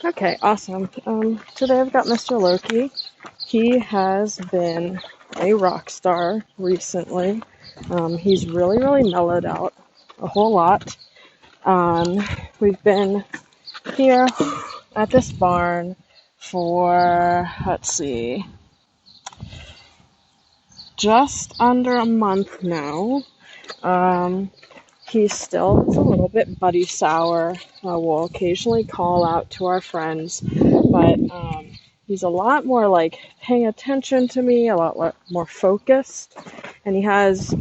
Okay, awesome. Today I've got Mr. Loki. He has been a rock star recently. He's really mellowed out a whole lot. We've been here at this barn for, let's see, just under a month now. He's still a little bit buddy sour. We'll occasionally call out to our friends, but he's a lot more like paying attention to me, a lot more focused, and he has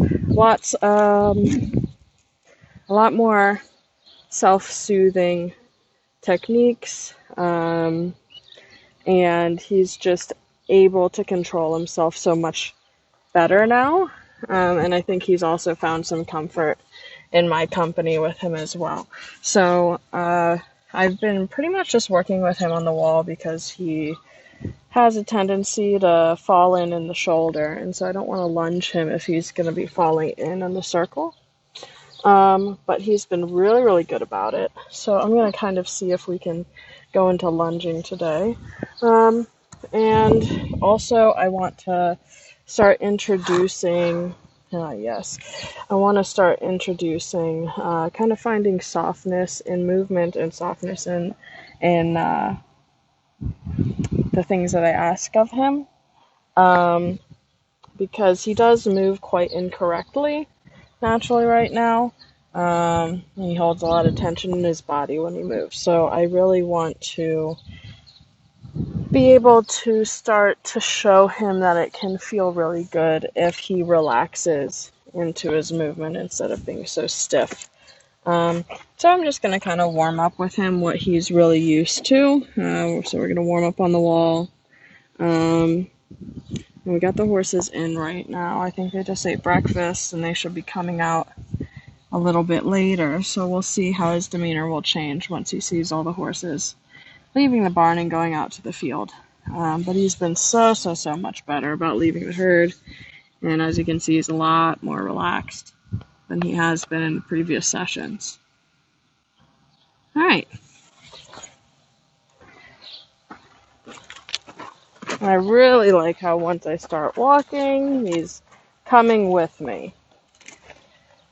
a lot more self-soothing techniques, and he's just able to control himself so much better now, and I think he's also found some comfort in my company with him as well. So I've been pretty much just working with him on the wall because he has a tendency to fall in the shoulder, and so I don't want to lunge him if he's going to be falling in the circle. But he's been really good about it. So I'm going to kind of see if we can go into lunging today. And also I want to start introducing, I want to start introducing, kind of finding softness in movement and softness in the things that I ask of him. Because he does move quite incorrectly naturally right now. He holds a lot of tension in his body when he moves. So I really want to be able to start to show him that it can feel really good if he relaxes into his movement instead of being so stiff. So I'm just going to kind of warm up with him what he's really used to. So we're going to warm up on the wall. We got the horses in right now. I think they just ate breakfast and they should be coming out a little bit later. So we'll see how his demeanor will change once he sees all the horses leaving the barn and going out to the field. But he's been so much better about leaving the herd. And as you can see, he's a lot more relaxed than he has been in the previous sessions. All right. I really like how once I start walking, he's coming with me.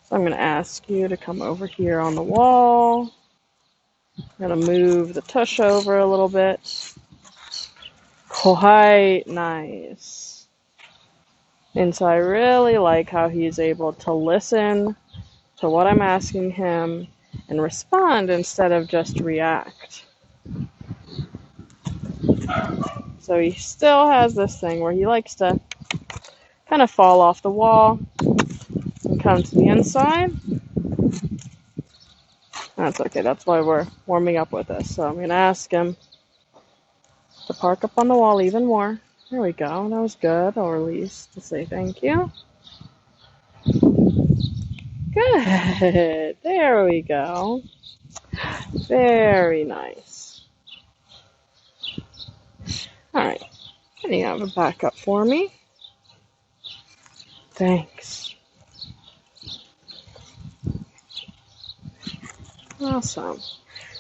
So I'm going to ask you to come over here on the wall. I'm going to move the tush over a little bit. Quite nice. And so I really like how he's able to listen to what I'm asking him and respond instead of just react. So he still has this thing where he likes to kind of fall off the wall and come to the inside. That's okay, that's why we're warming up with this. So I'm going to ask him to park up on the wall even more. There we go, that was good. I'll release to say thank you. Good, there we go. Very nice. Alright, can you have a backup for me? Thanks. Awesome.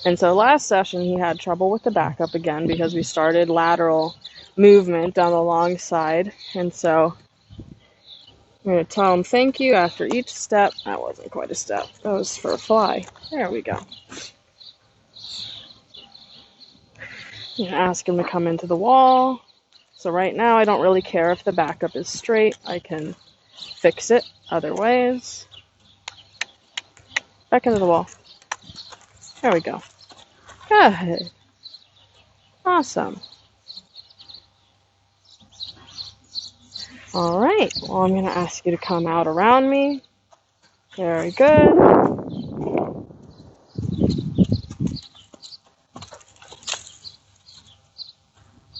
And so last session he had trouble with the backup again because we started lateral movement down the long side. And so I'm going to tell him thank you after each step. That wasn't quite a step. That was for a fly. There we go. I'm going to ask him to come into the wall. So right now I don't really care if the backup is straight. I can fix it other ways. Back into the wall. There we go. Good. Awesome. All right. Well, I'm going to ask you to come out around me. Very good.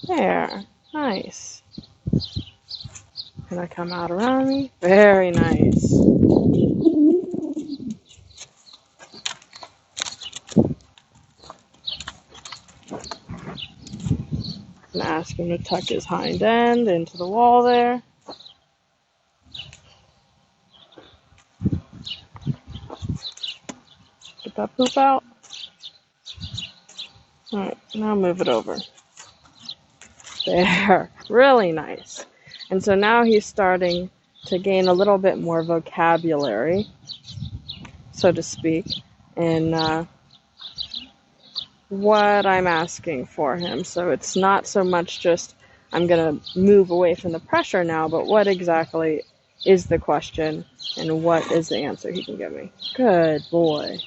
There. Nice. Can I come out around me? Very nice. I'm going to ask him to tuck his hind end into the wall there. that poop out. All right, now move it over. There, really nice. And so now he's starting to gain a little bit more vocabulary, so to speak, in what I'm asking for him. So it's not so much just, I'm going to move away from the pressure now, but what exactly is the question and what is the answer he can give me? Good boy.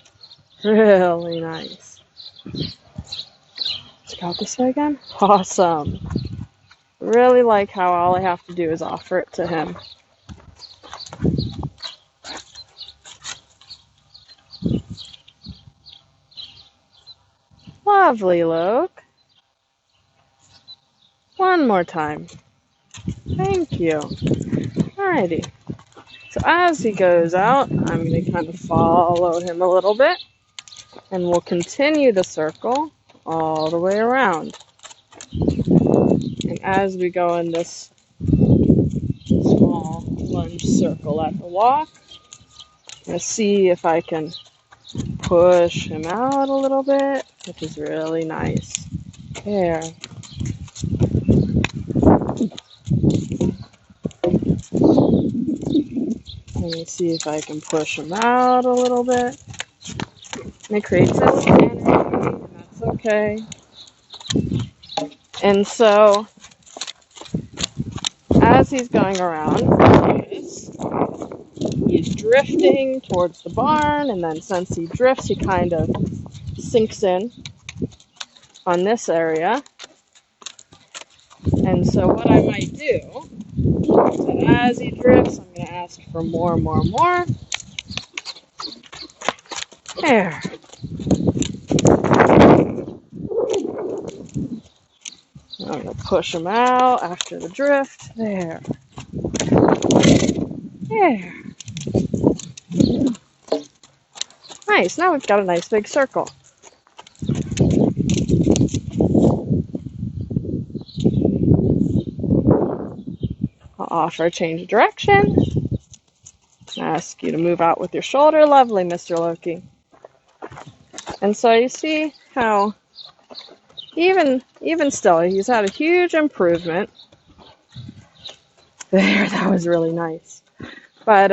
Really nice. Let's go out this way again. Awesome. Really like how all I have to do is offer it to him. Lovely, Loki. One more time. Thank you. Alrighty. So as he goes out, I'm going to kind of follow him a little bit. And we'll continue the circle all the way around. And as we go in this small lunge circle at the walk, I'm going to see if I can push him out a little bit, which is really nice. There. Let me see if I can push him out a little bit. And it creates a little energy, and that's okay. And so, as he's going around, he's drifting towards the barn, and then since he drifts, he kind of sinks in on this area. And so what I might do is that as he drifts, I'm going to ask for more. There. I'm going to push him out after the drift. There. There. Nice. Now we've got a nice big circle. I'll offer a change of direction. Ask you to move out with your shoulder. Lovely, Mr. Loki. And so you see how even still, he's had a huge improvement. There, that was really nice. But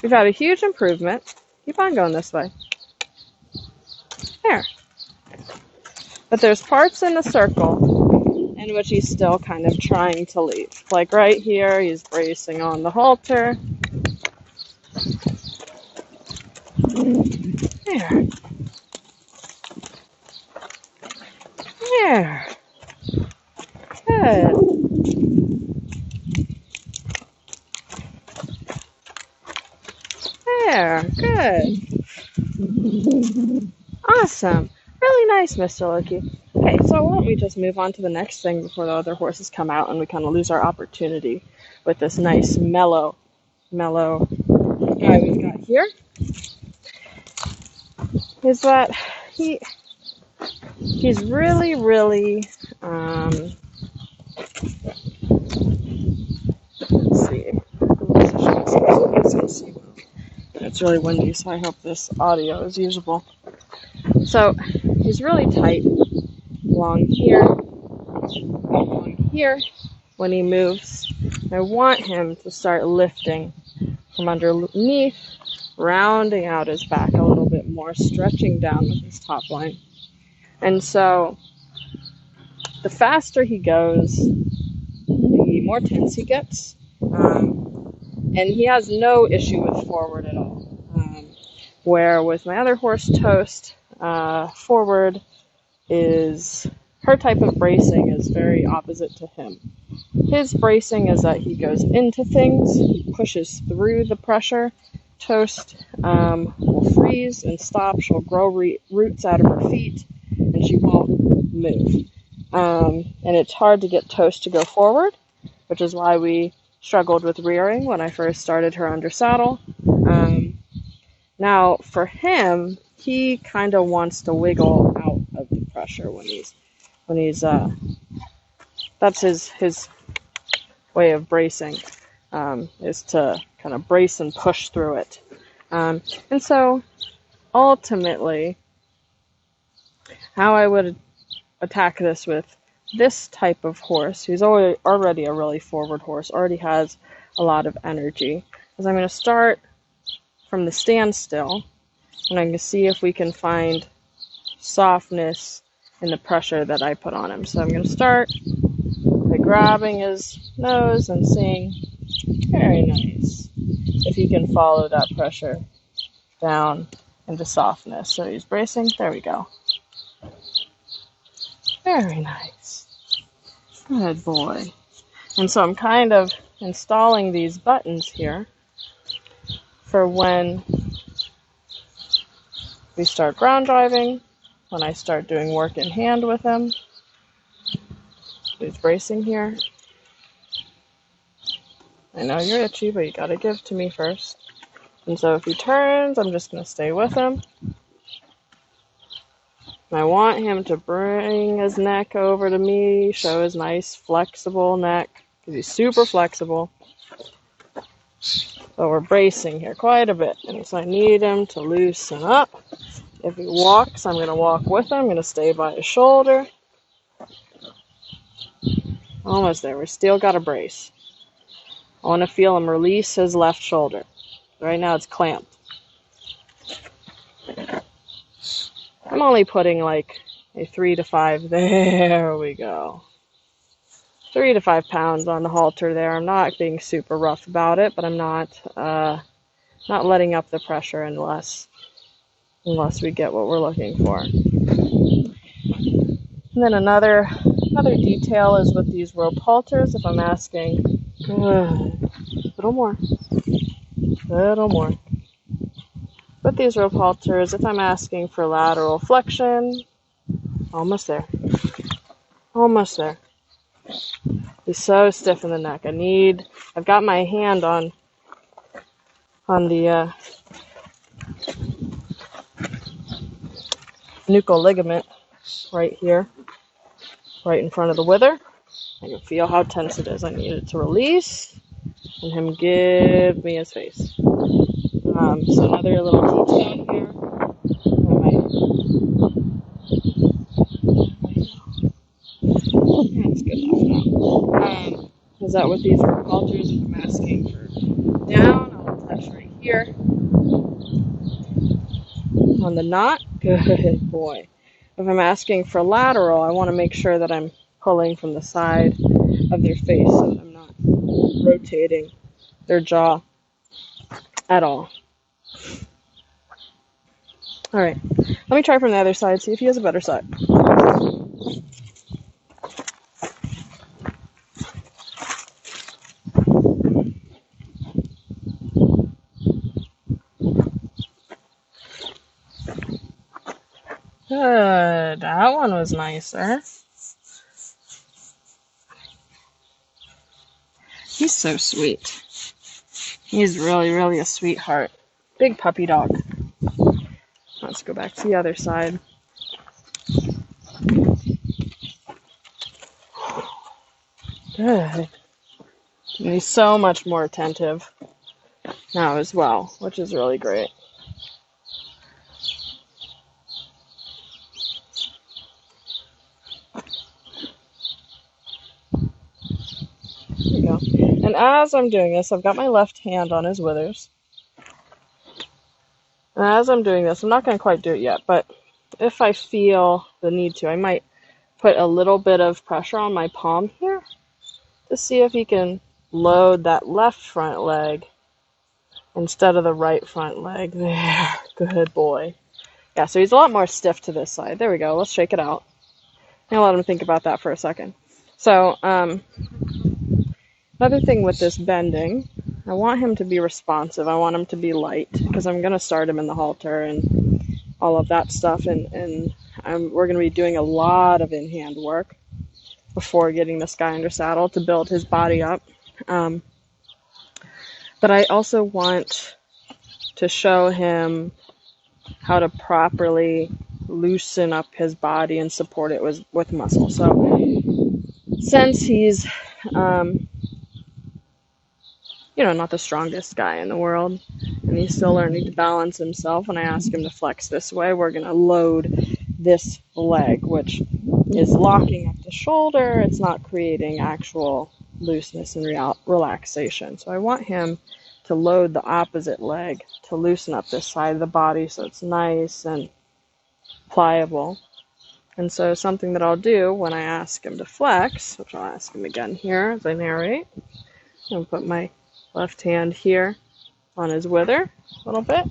we've had a huge improvement. Keep on going this way. There. But there's parts in the circle in which he's still kind of trying to leave. Like right here, he's bracing on the halter. There. There. Good. There. Good. Awesome. Really nice, Mr. Loki. Okay, so why don't we just move on to the next thing before the other horses come out and we kind of lose our opportunity with this nice mellow guy we've got here. Is that he's really, let's see. It's really windy, so I hope this audio is usable. So he's really tight along here when he moves. I want him to start lifting from underneath, rounding out his back a little bit more, stretching down with his top line. And so the faster he goes, the more tense he gets. And he has no issue with forward at all. Where with my other horse, Toast, forward is, her type of bracing is very opposite to him. His bracing is that he goes into things, he pushes through the pressure. Toast will freeze and stop. She'll grow roots out of her feet, and she won't move. And it's hard to get Toast to go forward, which is why we struggled with rearing when I first started her under saddle. Now, for him, he kind of wants to wiggle out of the pressure when he's that's his way of bracing, is to kind of brace and push through it. And so ultimately, how I would attack this with this type of horse, who's already a really forward horse, already has a lot of energy, is I'm going to start from the standstill, and I'm going to see if we can find softness in the pressure that I put on him. So I'm going to start by grabbing his nose and seeing, very nice, if he can follow that pressure down into softness. So he's bracing, there we go. Very nice. Good boy. And so I'm kind of installing these buttons here for when we start ground driving, when I start doing work in hand with him. He's bracing here. I know you're itchy, but you gotta give to me first. And so if he turns, I'm just gonna stay with him. And I want him to bring his neck over to me, show his nice flexible neck, because he's super flexible. So we're bracing here quite a bit, and so I need him to loosen up. If he walks, I'm going to walk with him. I'm going to stay by his shoulder. Almost there. We still got a brace. I want to feel him release his left shoulder. Right now it's clamped. I'm only putting like a 3 to 5. There we go. 3 to 5 pounds on the halter there. I'm not being super rough about it, but I'm not letting up the pressure unless we get what we're looking for. And then another detail is with these rope halters. If I'm asking, little more. With these rope halters, if I'm asking for lateral flexion, almost there. He's so stiff in the neck. I've got my hand on the nuchal ligament right here, right in front of the wither. I can feel how tense it is. I need it to release and him give me his face. So another little detail here. That's good enough now. Is that with these rope halters, if I'm asking for down, I'll touch right here on the knot. Good boy. If I'm asking for lateral, I want to make sure that I'm pulling from the side of their face so that I'm not rotating their jaw at all. All right, let me try from the other side, see if he has a better side. Good, that one was nicer. He's so sweet. He's really, really a sweetheart. Big puppy dog. Let's go back to the other side. Good. And he's so much more attentive now as well, which is really great. There we go. And as I'm doing this, I've got my left hand on his withers. And as I'm doing this, I'm not going to quite do it yet, but if I feel the need to, I might put a little bit of pressure on my palm here to see if he can load that left front leg instead of the right front leg. There, good boy. Yeah, so he's a lot more stiff to this side. There we go. Let's shake it out. I'll let him think about that for a second. So, another thing with this bending, I want him to be responsive. I want him to be light because I'm going to start him in the halter and all of that stuff. And we're going to be doing a lot of in-hand work before getting this guy under saddle to build his body up. But I also want to show him how to properly loosen up his body and support it with muscle. So since he's not the strongest guy in the world. And he's still learning to balance himself. When I ask him to flex this way, we're going to load this leg, which is locking up the shoulder. It's not creating actual looseness and relaxation. So I want him to load the opposite leg to loosen up this side of the body so it's nice and pliable. And so something that I'll do when I ask him to flex, which I'll ask him again here as I narrate, I'll put my left hand here on his wither a little bit.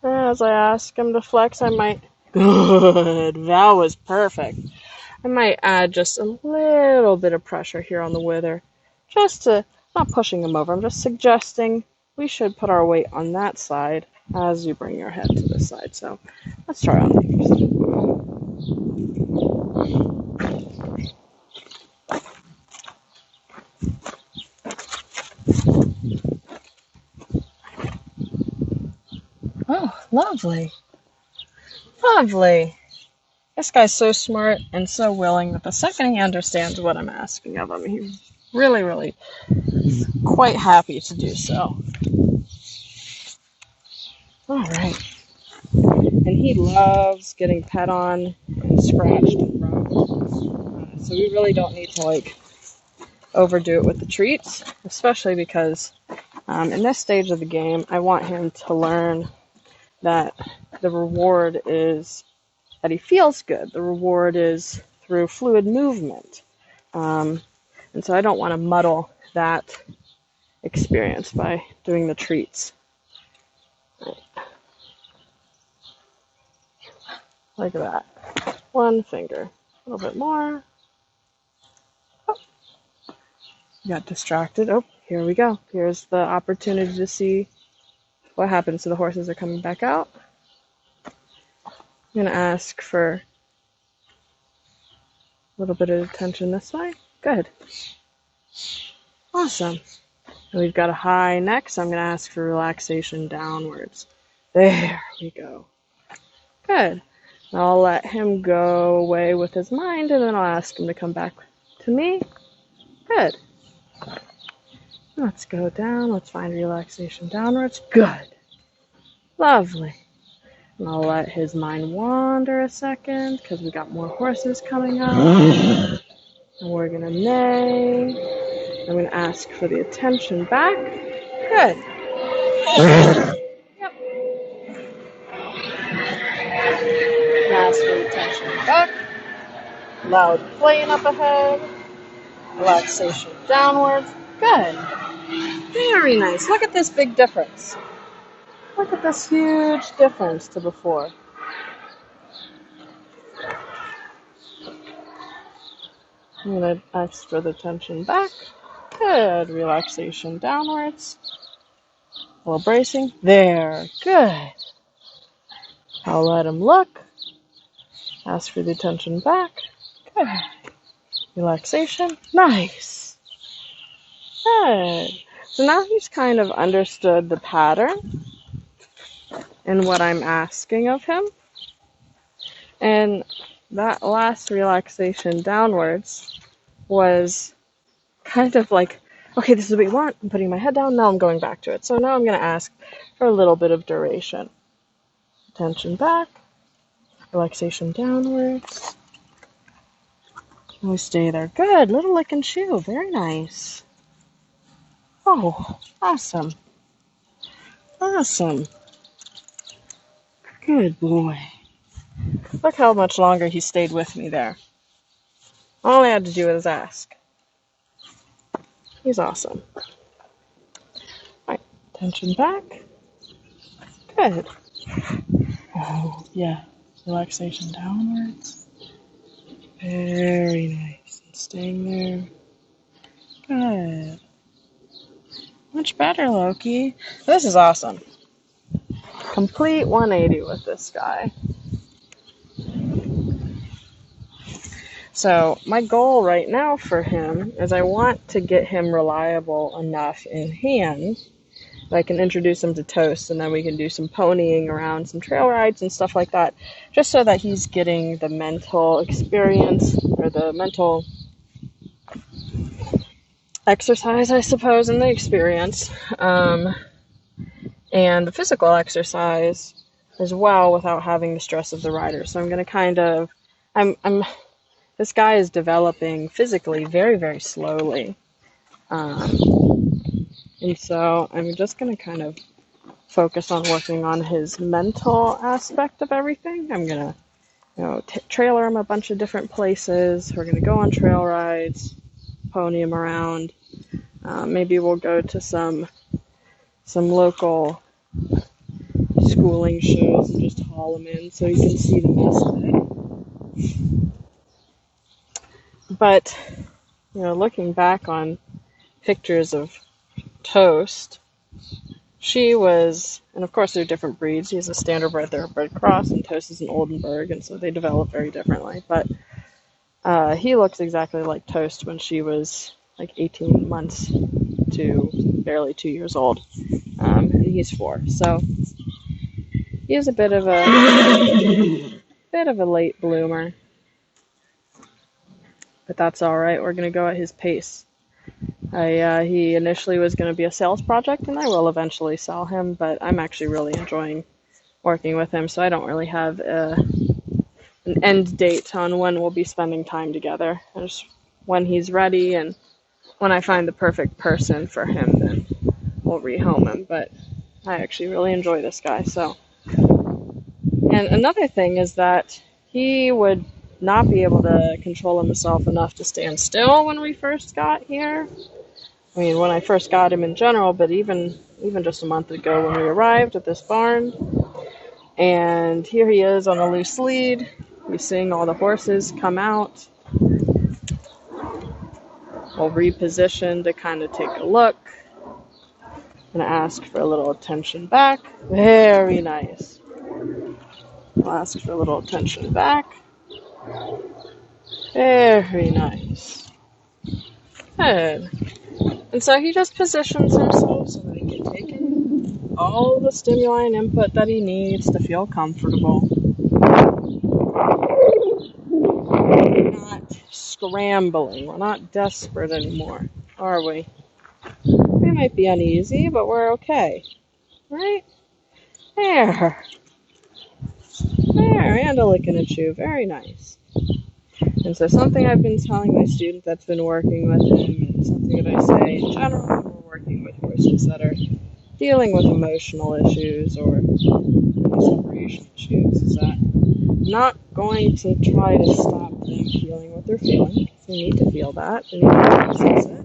And as I ask him to flex, I might, good, that was perfect. I might add just a little bit of pressure here on the wither, just to, not pushing him over, I'm just suggesting we should put our weight on that side as you bring your head to this side. So let's try on the other side. Oh, lovely. Lovely. This guy's so smart and so willing that the second he understands what I'm asking of him, he's really, really quite happy to do so. All right. And he loves getting pet on and scratched and rubbed. So we really don't need to overdo it with the treats, especially because in this stage of the game, I want him to learn that the reward is that he feels good. The reward is through fluid movement. And so I don't want to muddle that experience by doing the treats. Like that. One finger. A little bit more. Oh. Got distracted. Oh, here we go. Here's the opportunity to see what happens to the horses are coming back out. I'm going to ask for a little bit of attention this way. Good. Awesome. And we've got a high neck, so I'm going to ask for relaxation downwards. There we go. Good. Now I'll let him go away with his mind, and then I'll ask him to come back to me. Good. Let's go down. Let's find relaxation downwards. Good. Lovely. And I'll let his mind wander a second, because we got more horses coming up. And we're going to neigh. I'm going to ask for the attention back. Good. Yep. Ask for the attention back. Loud playing up ahead. Relaxation downwards. Good. Very nice. Look at this big difference. Look at this huge difference to before. I'm going to ask for the tension back. Good. Relaxation downwards. A little bracing. There. Good. I'll let him look. Ask for the attention back. Good. Relaxation. Nice. Good. So now he's kind of understood the pattern and what I'm asking of him. And that last relaxation downwards was kind of like, okay, this is what you want. I'm putting my head down. Now I'm going back to it. So now I'm going to ask for a little bit of duration. Tension back. Relaxation downwards. And we stay there. Good. Little lick and chew. Very nice. Oh, awesome. Awesome. Good boy. Look how much longer he stayed with me there. All I had to do was ask. He's awesome. Alright, tension back. Good. Oh, yeah. Relaxation downwards. Very nice. And staying there. Good. Much better, Loki. This is awesome. Complete 180 with this guy. So my goal right now for him is I want to get him reliable enough in hand that I can introduce him to toast, and then we can do some ponying around, some trail rides and stuff like that, just so that he's getting the mental experience or the mental exercise, I suppose, in the experience, and the physical exercise as well without having the stress of the rider. So I'm going to kind of, this guy is developing physically very, very slowly. And so I'm just going to kind of focus on working on his mental aspect of everything. I'm going to, trailer him a bunch of different places. We're going to go on trail rides, pony him around. Maybe we'll go to some local schooling shows and just haul him in so you can see the best of it. But, looking back on pictures of Toast, she was, and of course they're different breeds. He's a standardbred, they're a bred cross, and Toast is an Oldenburg, and so they develop very differently. But he looks exactly like Toast when she was like 18 months to barely 2 years old, and he's 4. So he is a bit of a late bloomer, but that's all right. We're gonna go at his pace. He initially was going to be a sales project, and I will eventually sell him, but I'm actually really enjoying working with him, so I don't really have an end date on when we'll be spending time together. Just when he's ready and when I find the perfect person for him, then we'll rehome him, but I actually really enjoy this guy. So, and another thing is that he would not be able to control himself enough to stand still when we first got here. I mean, when I first got him in general, but even just a month ago when we arrived at this barn. And here he is on a loose lead. He's seeing all the horses come out. We'll reposition to kind of take a look. I'm going to ask for a little attention back. Very nice. I'll ask for a little attention back. Very nice. Good. And so he just positions himself so that he can take in all the stimuli and input that he needs to feel comfortable. We're not scrambling. We're not desperate anymore, are we? We might be uneasy, but we're okay. Right? There. There, and a lick and a chew. Very nice. And so something I've been telling my student that's been working with him, and something that I say in general when we're working with horses that are dealing with emotional issues or separation issues, is that I'm not going to try to stop them feeling what they're feeling. They need to feel that. They need to process it.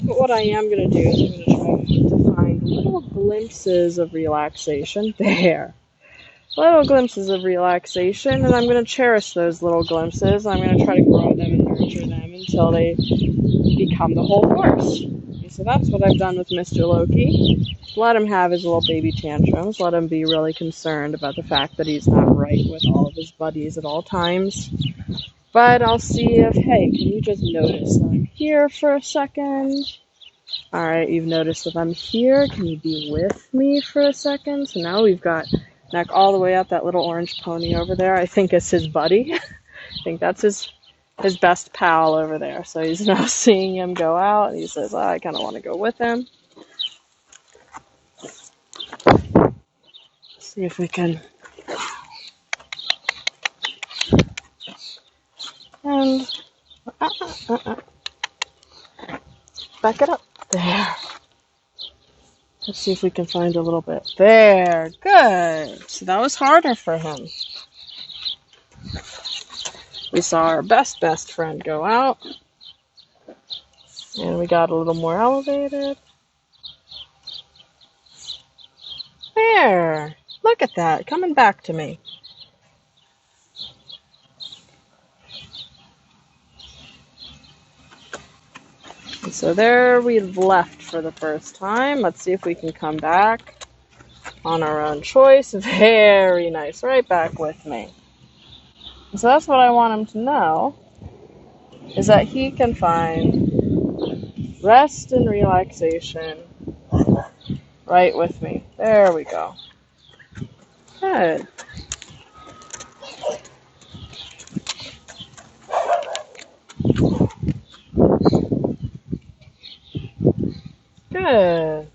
But what I am going to do is I'm going to try to find little glimpses of relaxation there. Little glimpses of relaxation, and I'm going to cherish those little glimpses. I'm going to try to grow them and nurture them until they become the whole horse. And so that's what I've done with Mr. Loki. Let him have his little baby tantrums. Let him be really concerned about the fact that he's not right with all of his buddies at all times. But I'll see if, hey, can you just notice that I'm here for a second? Alright, you've noticed that I'm here. Can you be with me for a second? So now we've got neck all the way up. That little orange pony over there, I think is his buddy. I think that's his best pal over there. So he's now seeing him go out, and he says, I kind of want to go with him. See if we can. And back it up. There. Let's see if we can find a little bit. There. Good. So that was harder for him. We saw our best friend go out. And we got a little more elevated. There. Look at that. Coming back to me. And so there we left for the first time. Let's see if we can come back on our own choice. Very nice. Right back with me. And so that's what I want him to know, is that he can find rest and relaxation right with me. There we go. Good. Good.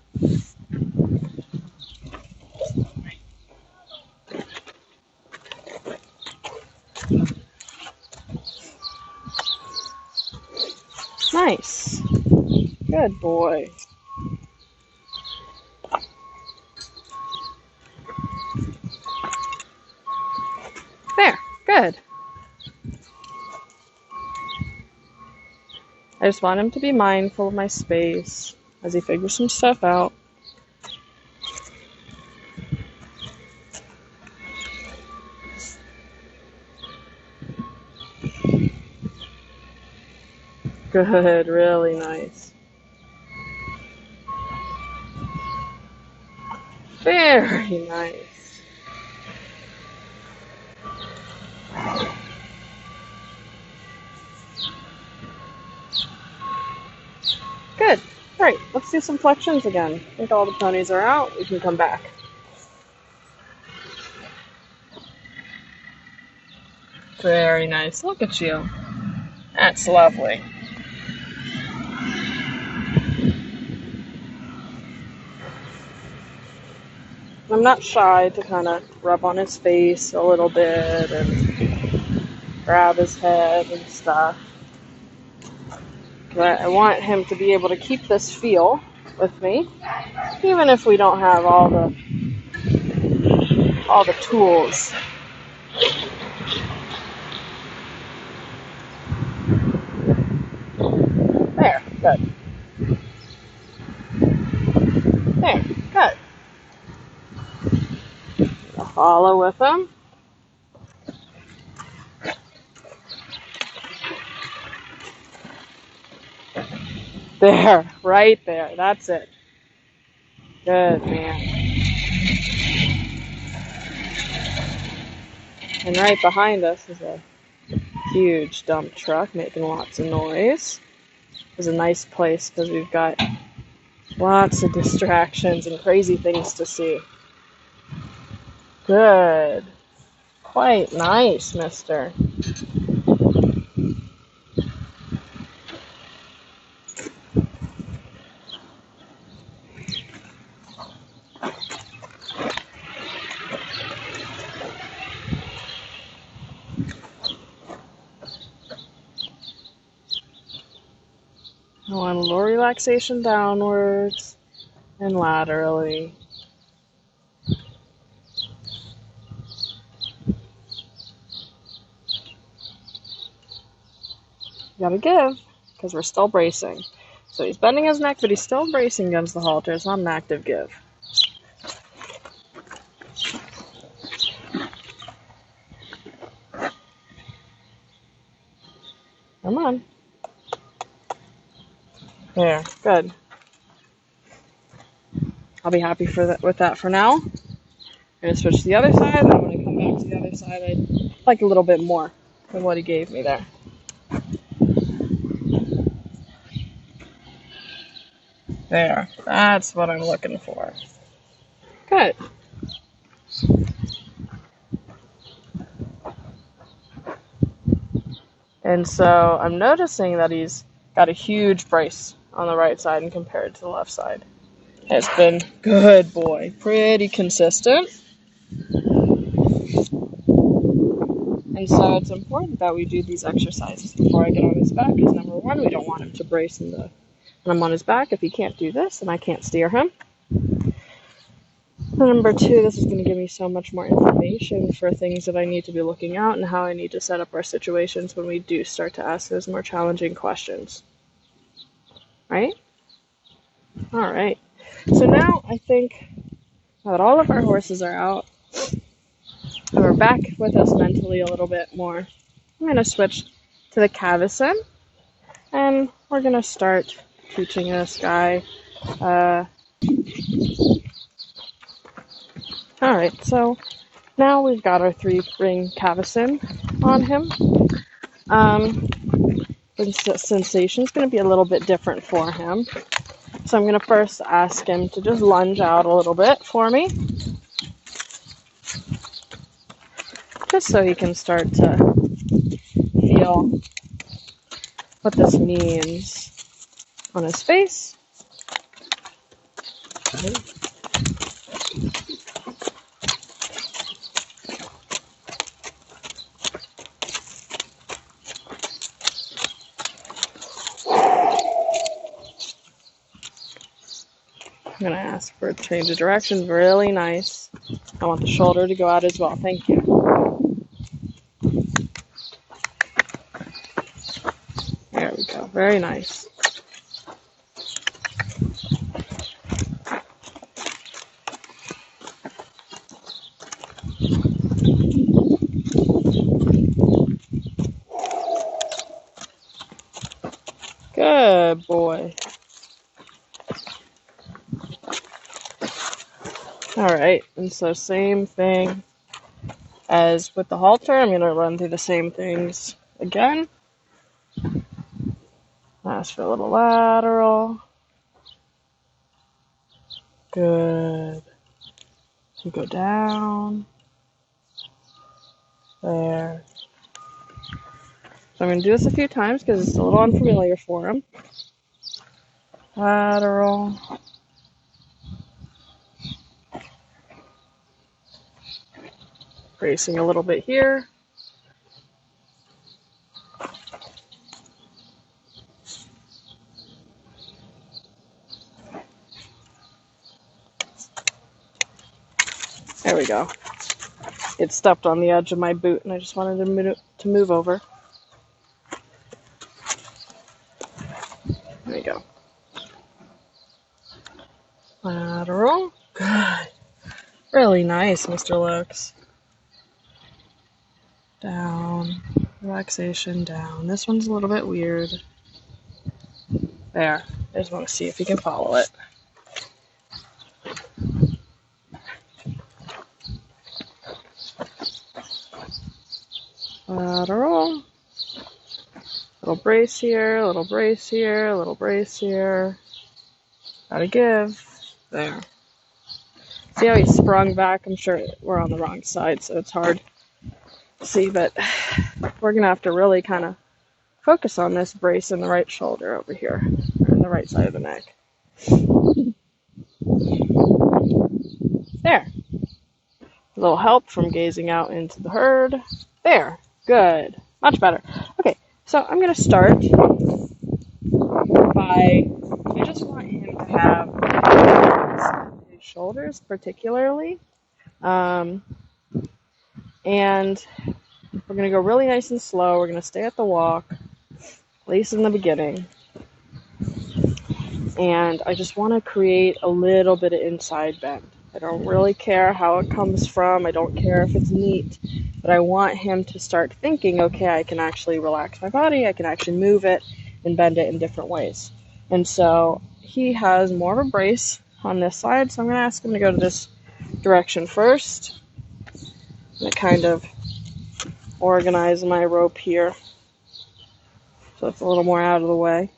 Nice. Good boy. There. Good. I just want him to be mindful of my space as he figures some stuff out. Good, really nice. Very nice. Good. All right, let's do some flexions again. I think all the ponies are out. We can come back. Very nice. Look at you. That's lovely. I'm not shy to kind of rub on his face a little bit and grab his head and stuff. But I want him to be able to keep this feel with me, even if we don't have all the tools. There, good. There, good. Follow with him. There, right there. That's it. Good, man. And right behind us is a huge dump truck making lots of noise. It's a nice place because we've got lots of distractions and crazy things to see. Good. Quite nice, mister. I want a little relaxation downwards and laterally. You gotta give, because we're still bracing. So he's bending his neck, but he's still bracing against the halter. It's not an active give. Come on. There, good. I'll be happy with that for now. I'm going to switch to the other side. I'm going to come back to the other side. I'd like a little bit more than what he gave me there. There, that's what I'm looking for. Good. And so I'm noticing that he's got a huge brace on the right side and compared to the left side. It's been good boy, pretty consistent. And so it's important that we do these exercises before I get on his back, because number one, we don't want him to brace when I'm on his back. If he can't do this, then I can't steer him. And number two, this is going to give me so much more information for things that I need to be looking out and how I need to set up our situations when we do start to ask those more challenging questions. Right? All right. So now I think that all of our horses are out and we're back with us mentally a little bit more. I'm going to switch to the cavesson and we're going to start teaching this guy. Alright, so now we've got our 3-ring cavesson on him. The sensation's going to be a little bit different for him. So I'm going to first ask him to just lunge out a little bit for me. Just so he can start to feel what this means on his face. I'm going to ask for a change of direction. Really nice. I want the shoulder to go out as well. Thank you. There we go. Very nice. Good boy. Alright, and so same thing as with the halter. I'm going to run through the same things again. Ask for a little lateral. Good. You go down. There. So I'm going to do this a few times because it's a little unfamiliar for him. Lateral. Bracing a little bit here. There we go. It stepped on the edge of my boot and I just wanted to move over. There we go. Lateral. Good. Really nice, Mr. Lokes. Down. Relaxation, down. This one's a little bit weird. There. I just want to see if you can follow it. Lateral. Little brace here, little brace here, little brace here. Gotta give. There. See how he sprung back? I'm sure we're on the wrong side, so it's hard to see, but we're gonna have to really kind of focus on this brace in the right shoulder over here, or on the right side of the neck. There. A little help from gazing out into the herd. There. Good. Much better. Okay, so I'm going to start by, I just want him to have his shoulders particularly. And we're going to go really nice and slow. We're going to stay at the walk, at least in the beginning. And I just want to create a little bit of inside bend. I don't really care how it comes from. I don't care if it's neat. But I want him to start thinking, okay, I can actually relax my body. I can actually move it and bend it in different ways. And so he has more of a brace on this side. So I'm going to ask him to go to this direction first. I'm going to kind of organize my rope here so it's a little more out of the way.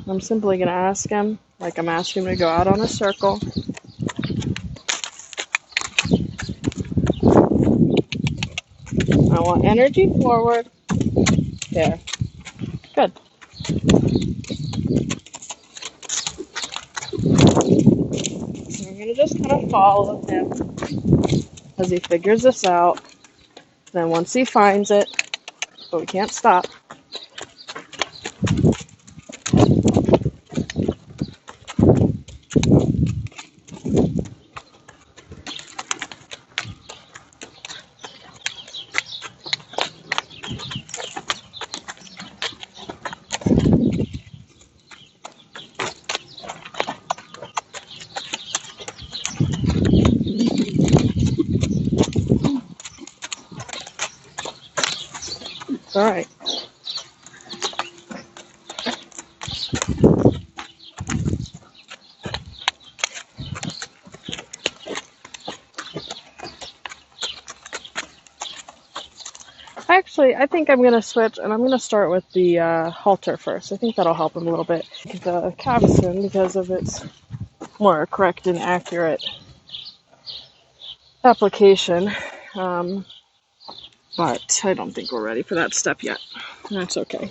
I'm simply going to ask him, like I'm asking him to go out on a circle. I want energy forward. There. Good. I'm going to just kind of follow him as he figures this out. Then once he finds it, but we can't stop. All right. Actually, I think I'm going to switch, and I'm going to start with the halter first. I think that'll help him a little bit. The cavesson, because of its more correct and accurate application. But I don't think we're ready for that step yet. That's okay.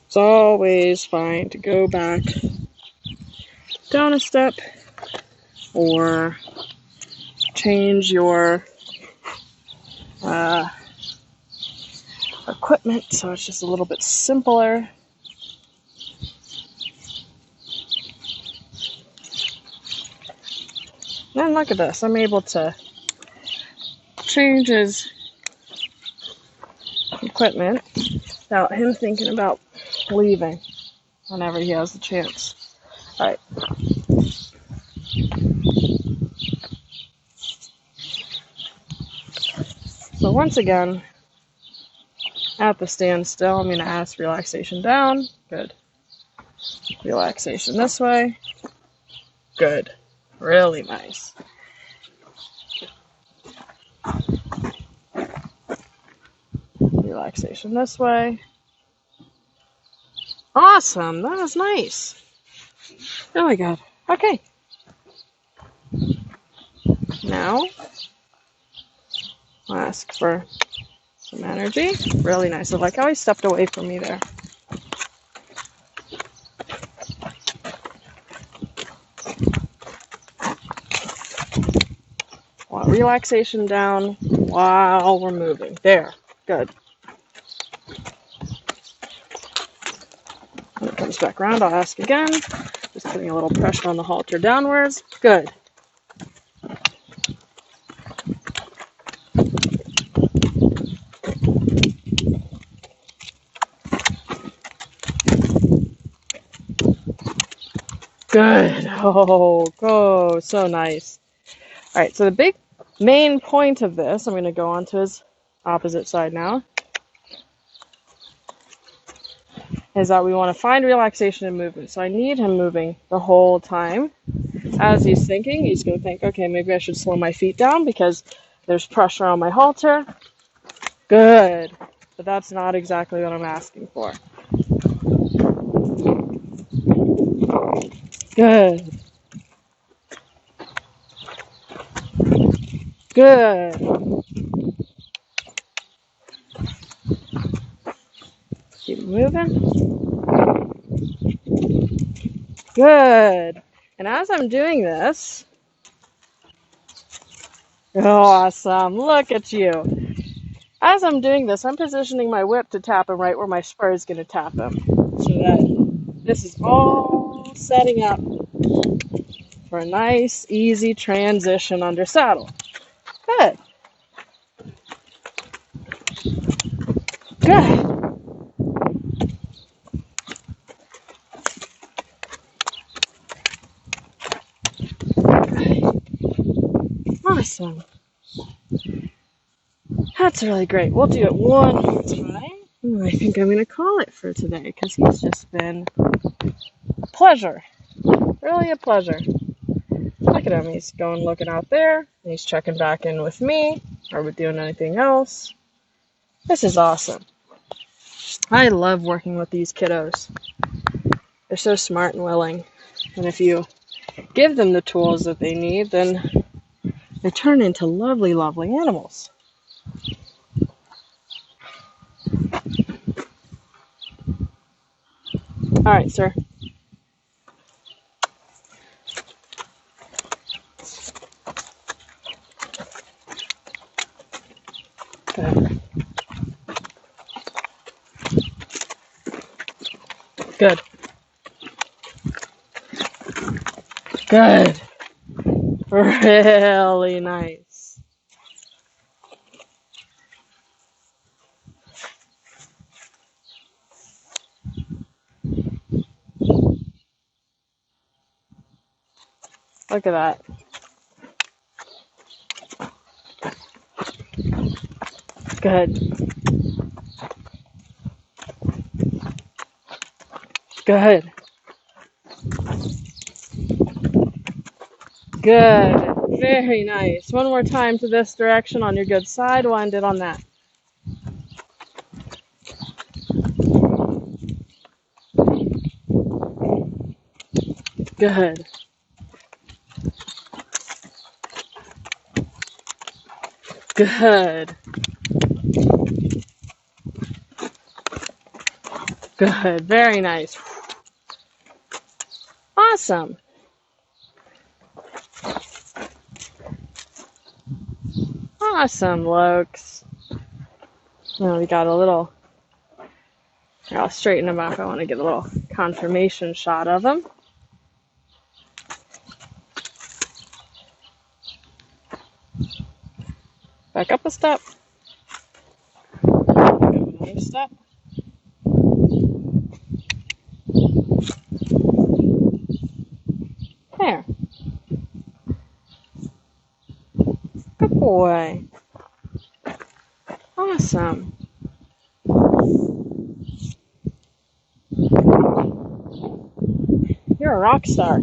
It's always fine to go back down a step or change your equipment so it's just a little bit simpler. And look at this, I'm able to change his equipment without him thinking about leaving whenever he has the chance. Alright. So once again, at the standstill, I'm going to ask relaxation down. Good. Relaxation this way. Good. Really nice. Relaxation this way. Awesome. That was nice. Really good. Okay. Now, I'll ask for some energy. Really nice. I like how he stepped away from me there. Relaxation down while we're moving. There. Good. When it comes back around, I'll ask again. Just putting a little pressure on the halter downwards. Good. Good. Oh, so nice. All right, so the big main point of this, I'm going to go on to his opposite side now, is that we want to find relaxation and movement. So I need him moving the whole time. As he's thinking, he's going to think, okay, maybe I should slow my feet down because there's pressure on my halter. Good. But that's not exactly what I'm asking for. Good. Good. Keep moving. Good. And as I'm doing this, awesome, look at you. As I'm doing this, I'm positioning my whip to tap him right where my spur is going to tap him. So that this is all setting up for a nice, easy transition under saddle. Good. Good. Awesome. That's really great. We'll do it one more time. I think I'm going to call it for today because he's just been a pleasure. Really a pleasure. Look at him. He's going looking out there. And he's checking back in with me. Are we doing anything else? This is awesome. I love working with these kiddos. They're so smart and willing. And if you give them the tools that they need, then they turn into lovely, lovely animals. All right, sir. Good. Good. Good. Really nice. Look at that. Good. Good. Good. Very nice. One more time to this direction on your good side. We'll end it on that. Good. Good. Good. Very nice. Awesome. Awesome, Lokes. Now we got a little... Here, I'll straighten him up. I want to get a little confirmation shot of him. Back up a step. Back up another step. There. Good boy. Awesome. You're a rock star.